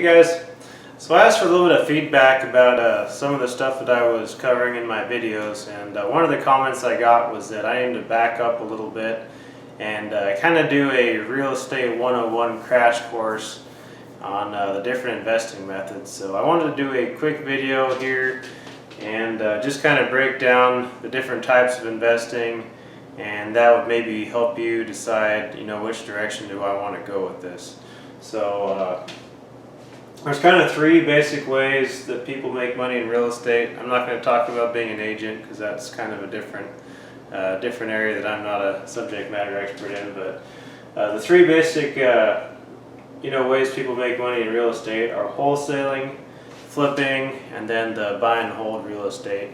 Hey guys, so I asked for a little bit of feedback about some of the stuff that I was covering in my videos, and one of the comments I got was that I need to back up a little bit and kind of do a real estate 101 crash course on the different investing methods. So I wanted to do a quick video here and just kind of break down the different types of investing, and that would maybe help you decide, which direction do I want to go with this. So there's kind of three basic ways that people make money in real estate. I'm not going to talk about being an agent because that's kind of a different area that I'm not a subject matter expert in. But the three basic ways people make money in real estate are wholesaling, flipping, and then the buy and hold real estate.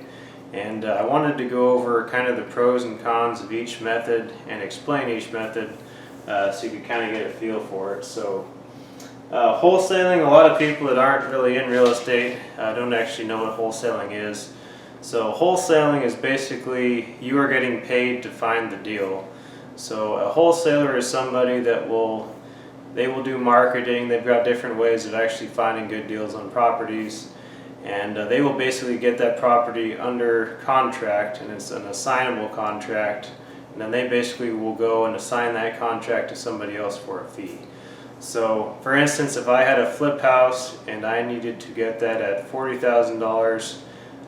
And I wanted to go over kind of the pros and cons of each method and explain each method so you could kind of get a feel for it. So wholesaling, a lot of people that aren't really in real estate don't actually know what wholesaling is. So wholesaling is basically you are getting paid to find the deal. So a wholesaler is somebody that will do marketing. They've got different ways of actually finding good deals on properties, and they will basically get that property under contract, and it's an assignable contract, and then they basically will go and assign that contract to somebody else for a fee. So for instance, if I had a flip house and I needed to get that at $40,000,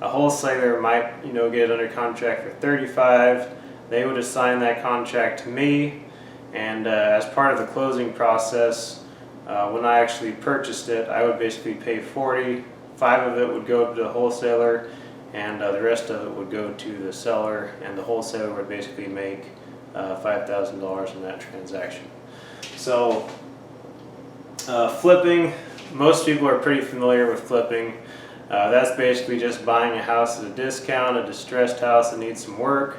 a wholesaler might get it under contract for $35,000. They would assign that contract to me, and as part of the closing process, when I actually purchased it, I would basically pay $40,000. $5,000 of it would go to the wholesaler, and the rest of it would go to the seller, and the wholesaler would basically make $5,000 in that transaction. So flipping, most people are pretty familiar with flipping. That's basically just buying a house at a discount, a distressed house that needs some work,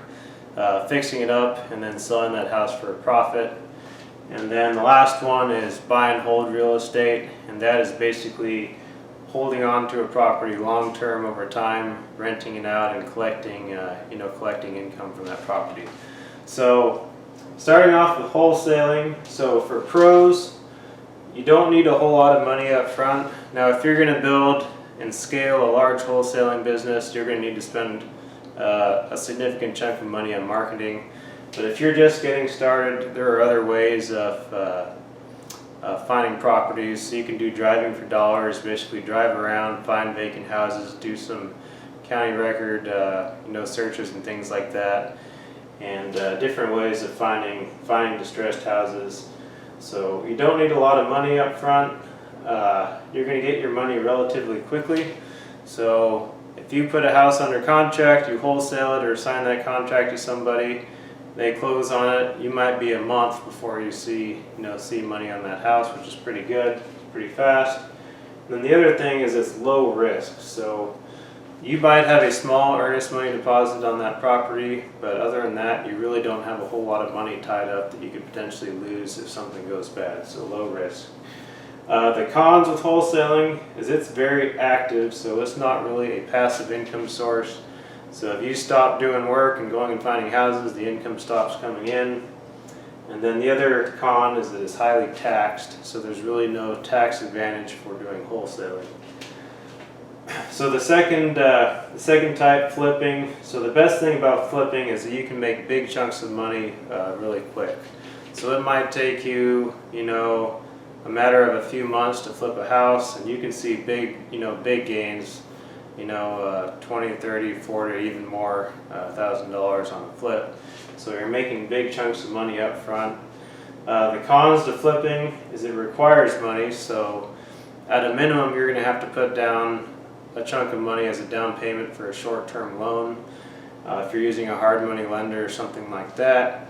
fixing it up, and then selling that house for a profit. And then the last one is buy and hold real estate, and that is basically holding on to a property long term over time, renting it out, and collecting income from that property. So starting off with wholesaling, so for pros, you don't need a whole lot of money up front. Now if you're going to build and scale a large wholesaling business, you're going to need to spend a significant chunk of money on marketing. But if you're just getting started, there are other ways of finding properties. So you can do driving for dollars, basically drive around, find vacant houses, do some county record searches and things like that, and different ways of finding distressed houses. So you don't need a lot of money up front. You're going to get your money relatively quickly. So if you put a house under contract, you wholesale it or sign that contract to somebody, they close on it, you might be a month before you see money on that house, which is pretty good, pretty fast. And then the other thing is it's low risk. So you might have a small earnest money deposit on that property, but other than that, you really don't have a whole lot of money tied up that you could potentially lose if something goes bad, so low risk. The cons with wholesaling is it's very active, so it's not really a passive income source. So if you stop doing work and going and finding houses, the income stops coming in. And then the other con is that it's highly taxed, so there's really no tax advantage for doing wholesaling. So the second type, flipping. So the best thing about flipping is that you can make big chunks of money really quick. So it might take you, a matter of a few months to flip a house, and you can see big gains. 20, 30, 40, even more $1,000 on a flip. So you're making big chunks of money up front. The cons to flipping is it requires money. So at a minimum, you're going to have to put down a chunk of money as a down payment for a short-term loan. If you're using a hard money lender or something like that,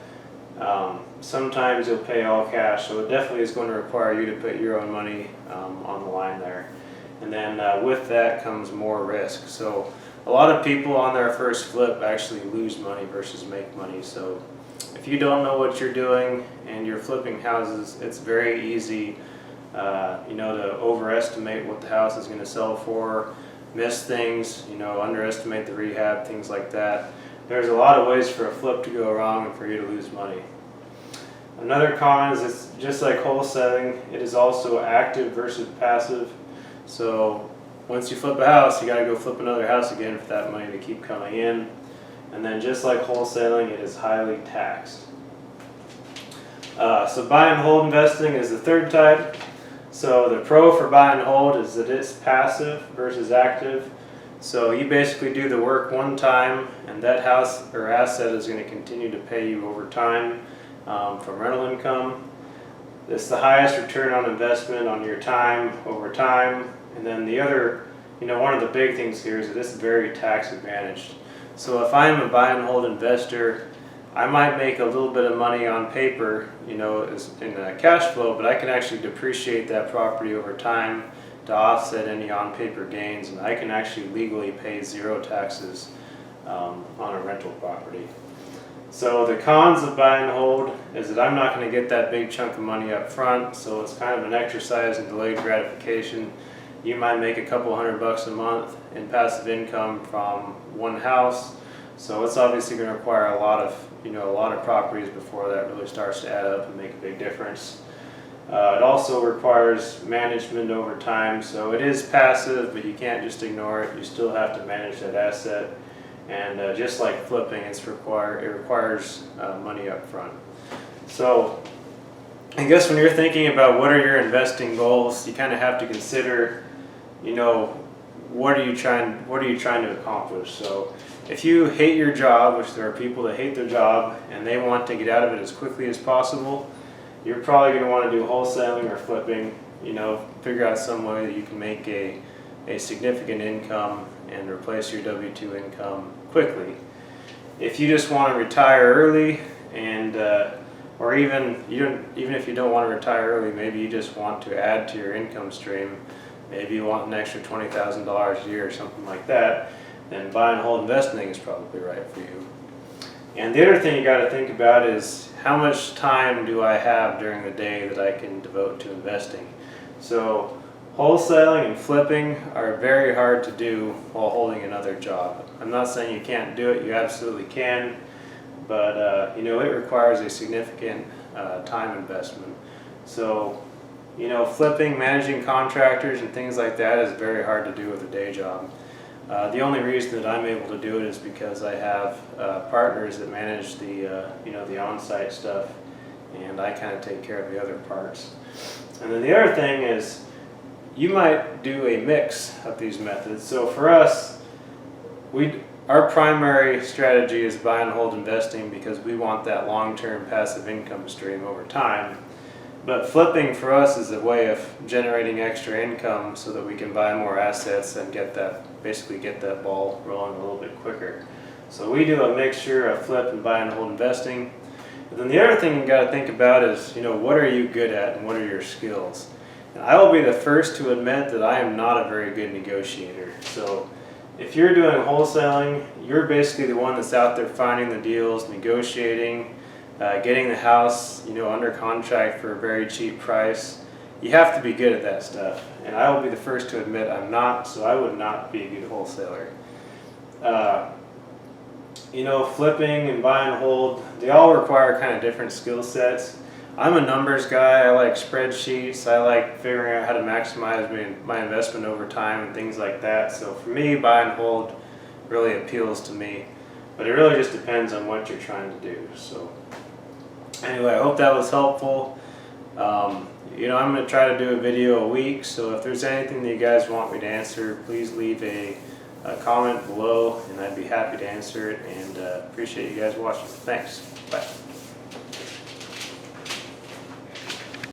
sometimes you'll pay all cash. So it definitely is going to require you to put your own money on the line there. And then with that comes more risk. So a lot of people on their first flip actually lose money versus make money. So if you don't know what you're doing and you're flipping houses, it's very easy to overestimate what the house is going to sell for, miss things, underestimate the rehab, things like that. There's a lot of ways for a flip to go wrong and for you to lose money. Another con is it's just like wholesaling, it is also active versus passive. So once you flip a house, you got to go flip another house again for that money to keep coming in. And then just like wholesaling, it is highly taxed. So buy and hold investing is the third type. So the pro for buy and hold is that it's passive versus active. So you basically do the work one time, and that house or asset is going to continue to pay you over time from rental income. It's the highest return on investment on your time over time. And then the other, one of the big things here is that it's very tax advantaged. So if I'm a buy and hold investor, I might make a little bit of money on paper, in cash flow, but I can actually depreciate that property over time to offset any on-paper gains, and I can actually legally pay zero taxes on a rental property. So the cons of buy and hold is that I'm not going to get that big chunk of money up front, so it's kind of an exercise in delayed gratification. You might make a couple $100 a month in passive income from one house, so it's obviously going to require a lot of properties before that really starts to add up and make a big difference. It also requires management over time, so it is passive, but you can't just ignore it. You still have to manage that asset, and just like flipping, it requires money up front. So I guess when you're thinking about what are your investing goals, you kind of have to consider, what are you trying to accomplish. So if you hate your job, which there are people that hate their job and they want to get out of it as quickly as possible, you're probably going to want to do wholesaling or flipping. Figure out some way that you can make a significant income and replace your W-2 income quickly. If you just want to retire early, and or even if you don't want to retire early, maybe you just want to add to your income stream. Maybe you want an extra $20,000 a year or something like that, then buy and hold investing is probably right for you. And the other thing you got to think about is how much time do I have during the day that I can devote to investing. So wholesaling and flipping are very hard to do while holding another job. I'm not saying you can't do it, you absolutely can, but it requires a significant time investment. So flipping, managing contractors and things like that is very hard to do with a day job. The only reason that I'm able to do it is because I have partners that manage the on-site stuff, and I kind of take care of the other parts. And then the other thing is you might do a mix of these methods. So for us, our primary strategy is buy and hold investing because we want that long-term passive income stream over time. But flipping for us is a way of generating extra income so that we can buy more assets and basically get that ball rolling a little bit quicker. So we do a mixture of flip and buy and hold investing. And then the other thing you got to think about is, what are you good at and what are your skills? And I will be the first to admit that I am not a very good negotiator. So if you're doing wholesaling, you're basically the one that's out there finding the deals, negotiating, getting the house, under contract for a very cheap price. You have to be good at that stuff, and I will be the first to admit I'm not, so I would not be a good wholesaler. Flipping and buy and hold, they all require kind of different skill sets. I'm a numbers guy. I like spreadsheets. I like figuring out how to maximize my investment over time and things like that. So for me, buy and hold really appeals to me, but it really just depends on what you're trying to do. So anyway, I hope that was helpful. I'm going to try to do a video a week, so if there's anything that you guys want me to answer, please leave a comment below, and I'd be happy to answer it, and appreciate you guys watching. Thanks. Bye.